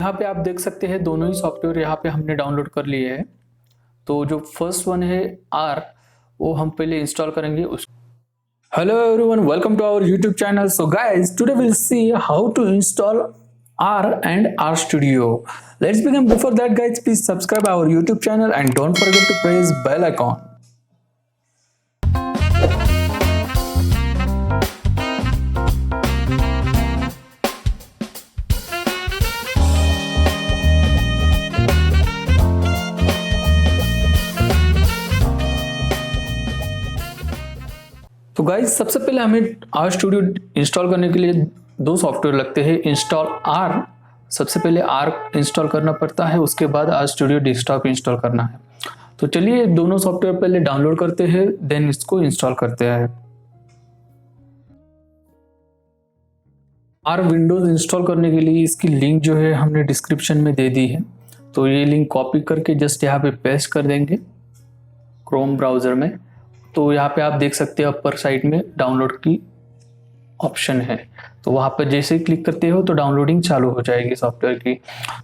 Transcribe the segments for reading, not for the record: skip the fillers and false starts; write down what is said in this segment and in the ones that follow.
यहाँ पे आप देख सकते हैं दोनों ही सॉफ्टवेयर यहाँ पे हमने डाउनलोड कर लिए हैं। तो जो फर्स्ट वन है आर, वो हम पहले इंस्टॉल करेंगे उस Hello everyone, welcome to our YouTube channel. So guys, today we'll see how to install R and RStudio. Let's begin. Before that guys, please subscribe our YouTube channel and don't forget to press bell icon. तो guys सबसे पहले हमें are studio install करने के लिए दो software लगते हैं। इंस्टॉल आर, सबसे पहले आर इंस्टॉल करना पड़ता है, उसके बाद आर स्टूडियो डेस्कटॉप इंस्टॉल करना है। तो चलिए दोनों सॉफ्टवेयर पहले डाउनलोड करते हैं, देन इसको इंस्टॉल करते हैं। आर विंडोज इंस्टॉल करने के लिए इसकी लिंक जो है हमने डिस्क्रिप्शन में दे दी है। तो ये लिंक कॉपी करके जस्ट यहाँ पे पेस्ट कर देंगे क्रोम ब्राउजर में। तो यहाँ पे आप देख सकते हैं अपर साइड में डाउनलोड की ऑप्शन है, तो वहाँ पर जैसे ही क्लिक करते हो तो डाउनलोडिंग चालू हो जाएगी सॉफ्टवेयर की।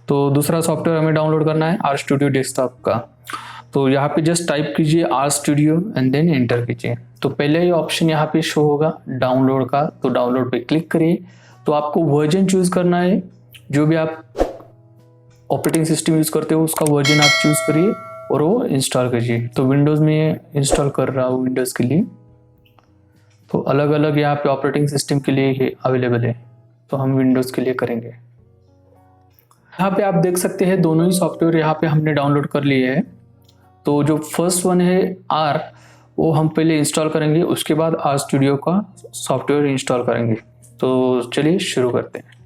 तो दूसरा सॉफ्टवेयर हमें डाउनलोड करना है आर स्टूडियो डेस्कटॉप का। तो यहाँ पे जस्ट टाइप कीजिए R studio and then enter कीजिए। तो पहले ही ऑप्शन यहाँ पे शो होगा डाउनलोड का, तो डाउनलोड पे क्लिक करिए। तो आपको वर्जन चूज करना है, जो भी आप ऑपरेटिंग सिस्टम यूज करते हो उसका वर्जन आप चूज करिए और वो इंस्टॉल कीजिए। तो विंडोज़ में इंस्टॉल कर रहा हूँ विंडोज़ के लिए, तो अलग अलग यहाँ पे ऑपरेटिंग सिस्टम के लिए ही अवेलेबल है, तो हम विंडोज़ के लिए करेंगे। यहाँ पे आप देख सकते हैं दोनों ही सॉफ्टवेयर यहाँ पे हमने डाउनलोड कर लिए हैं। तो जो फर्स्ट वन है आर, वो हम पहले इंस्टॉल करेंगे, उसके बाद आर स्टूडियो का सॉफ्टवेयर इंस्टॉल करेंगे। तो चलिए शुरू करते हैं।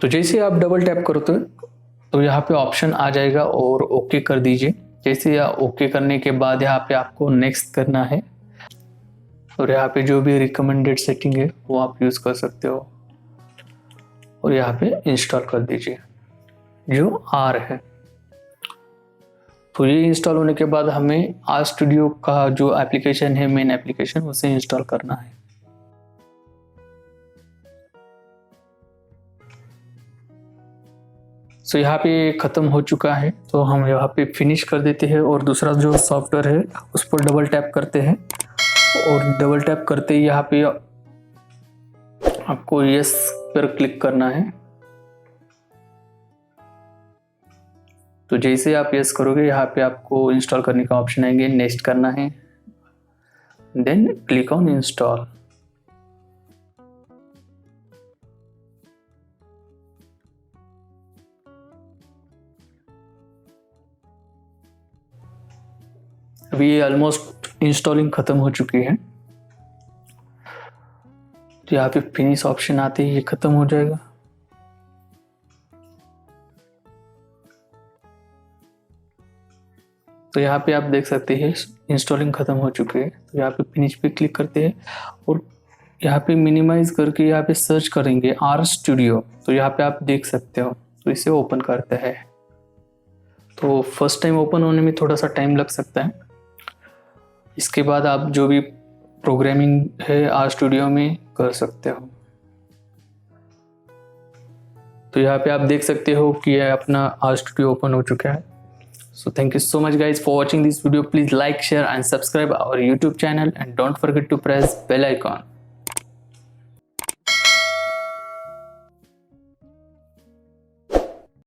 तो जैसे आप डबल टैप करो तो यहाँ पे ऑप्शन आ जाएगा और ओके कर दीजिए। जैसे या ओके करने के बाद यहाँ पे आपको नेक्स्ट करना है, और यहाँ पे जो भी रिकमेंडेड सेटिंग है वो आप यूज़ कर सकते हो, और यहाँ पे इंस्टॉल कर दीजिए जो आर है। तो ये इंस्टॉल होने के बाद हमें आर स्टूडियो का जो एप्लीकेशन है, मेन एप्लीकेशन, उसे इंस्टॉल करना है। तो यहाँ पे ख़त्म हो चुका है, तो हम यहाँ पे फिनिश कर देते हैं और दूसरा जो सॉफ्टवेयर है उस पर डबल टैप करते हैं, और डबल टैप करते ही यहाँ पे आपको यस पर क्लिक करना है। तो जैसे आप यस करोगे यहाँ पे आपको इंस्टॉल करने का ऑप्शन आएंगे, नेक्स्ट करना है, देन क्लिक ऑन इंस्टॉल। अभी ये ऑलमोस्ट इंस्टॉलिंग खत्म हो चुकी है। तो यहाँ पे फिनिश ऑप्शन आते ही ये खत्म हो जाएगा। तो यहाँ पे आप देख सकते हैं इंस्टॉलिंग खत्म हो चुकी है। तो यहाँ पे फिनिश पे क्लिक करते हैं और यहाँ पे मिनिमाइज करके यहाँ पे सर्च करेंगे आर स्टूडियो। तो यहाँ पे आप देख सकते हो, तो इसे ओपन करते हैं। तो फर्स्ट टाइम ओपन होने में थोड़ा सा टाइम लग सकता है। इसके बाद आप जो भी प्रोग्रामिंग है आर स्टूडियो में कर सकते हो। तो यहाँ पे आप देख सकते हो कि यह अपना आर स्टूडियो ओपन हो चुका है। So thank you so much guys for watching this video. Please like, share and subscribe our YouTube channel and don't forget to press bell icon.